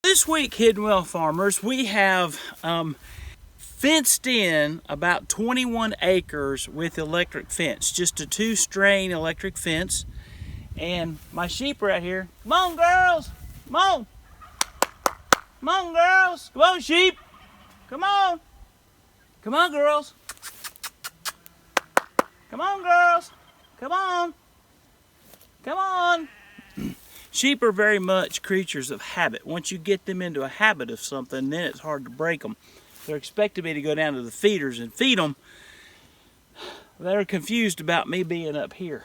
This week, Hidden Well farmers, we have fenced in about 21 acres with electric fence, just a 2-strain electric fence. And my sheep are out here. Come on, girls, come on. Come on, girls, come on, sheep. Come on. Come on, girls. Come on, girls. Come on. Come on. Sheep are very much creatures of habit. Once you get them into a habit of something, then it's hard to break them. They're expecting me to go down to the feeders and feed them. They're confused about me being up here.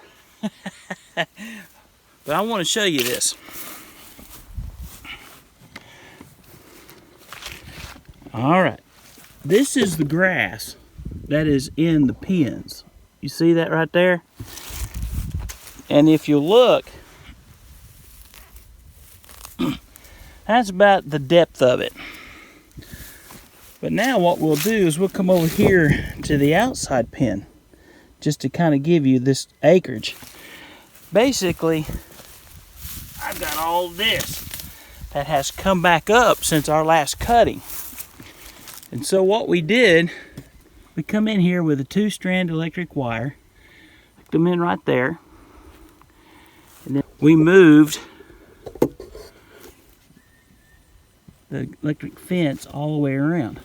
But I want to show you this. All right. This is the grass that is in the pens. You see that right there? And if you look, that's about the depth of it. But now what we'll do is we'll come over here to the outside pen just to kind of give you this acreage. Basically, I've got all this that has come back up since our last cutting. And so what we did, we come in here with a 2-strand electric wire, hooked them in right there, and then we moved the electric fence all the way around.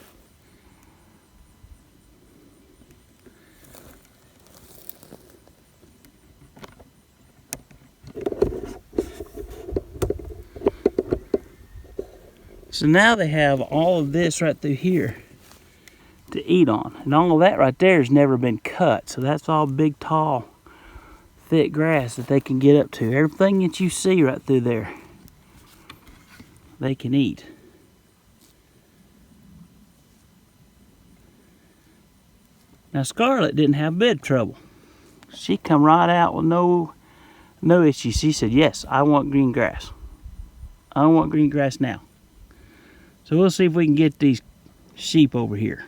So now they have all of this right through here to eat on. And all of that right there has never been cut. So that's all big, tall, thick grass that they can get up to. Everything that you see right through there, they can eat. Now Scarlett didn't have a bit of trouble. She come right out with no issue. She said, yes, I want green grass. I want green grass now. So we'll see if we can get these sheep over here.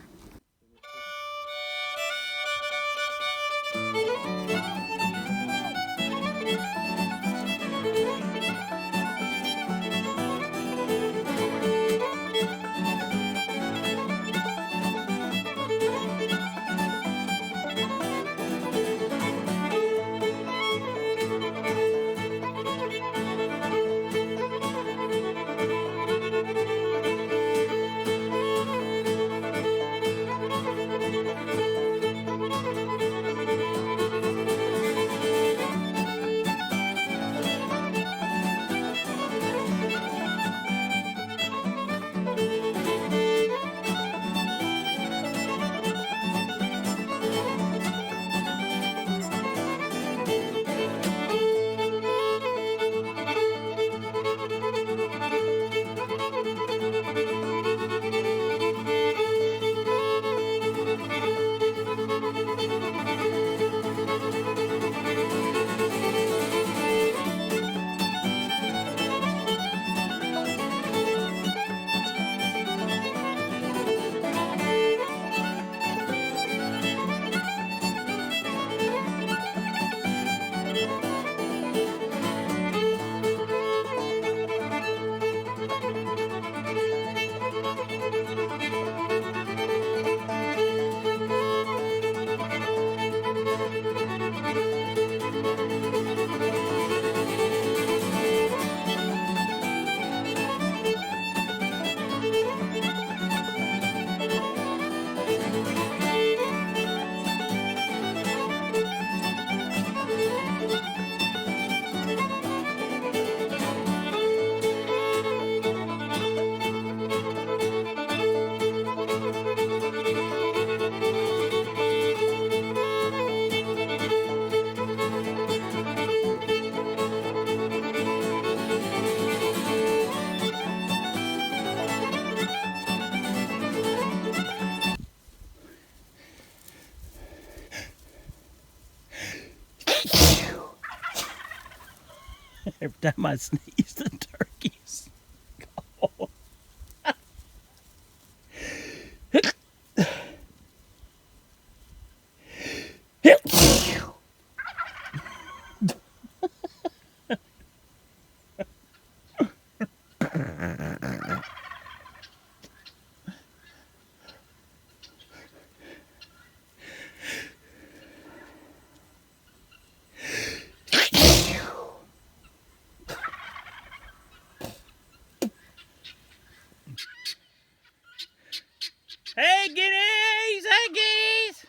Every time I sneeze, the turkeys gobble. Hey, guineas! Hey, guineas!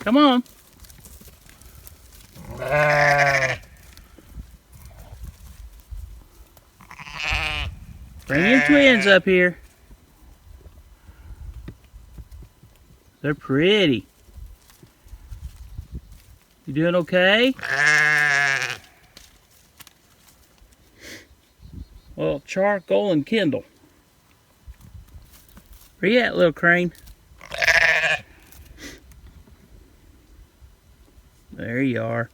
Come on. Bring your twins up here. They're pretty. You doing okay? Well, charcoal and kindle. Where you at, little crane? There you are.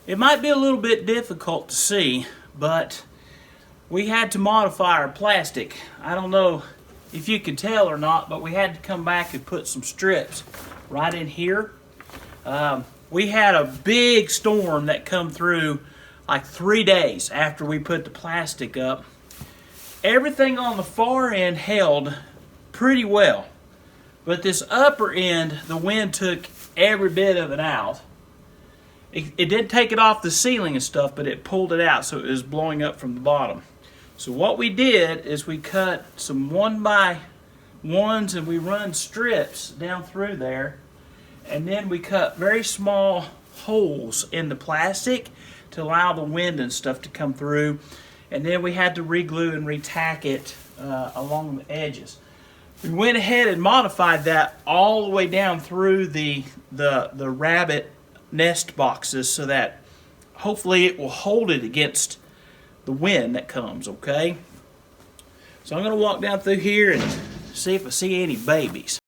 It might be a little bit difficult to see, but we had to modify our plastic. I don't know if you could tell or not, but we had to come back and put some strips right in here. We had a big storm that come through like 3 days after we put the plastic up. Everything on the far end held pretty well, but this upper end, the wind took every bit of it out. It did take it off the ceiling and stuff, but it pulled it out, so it was blowing up from the bottom. So what we did is we cut some 1x1s and we run strips down through there, and then we cut very small holes in the plastic to allow the wind and stuff to come through, and then we had to re-glue and re-tack it along the edges. We went ahead and modified that all the way down through the rabbit nest boxes so that hopefully it will hold it against the wind that comes, okay? So I'm going to walk down through here and see if I see any babies.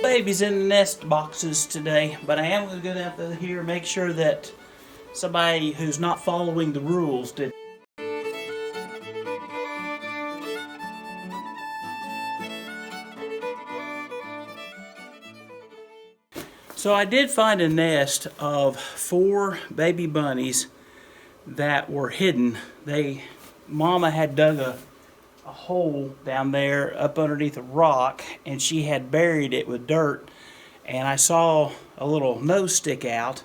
Babies in the nest boxes today, but I am going to go down here and make sure that somebody who's not following the rules did. So I did find a nest of 4 baby bunnies that were hidden. Mama had dug a hole down there up underneath a rock, and she had buried it with dirt, and I saw a little nose stick out.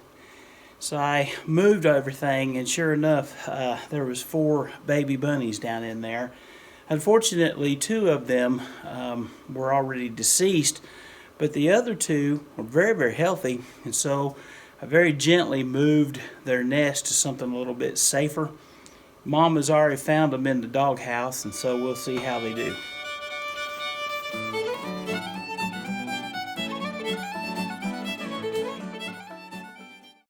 So I moved everything, and sure enough, there was 4 baby bunnies down in there. Unfortunately, 2 of them were already deceased, but the other 2 were very, very healthy, and so I very gently moved their nest to something a little bit safer. Mom has already found them in the doghouse, and so we'll see how they do.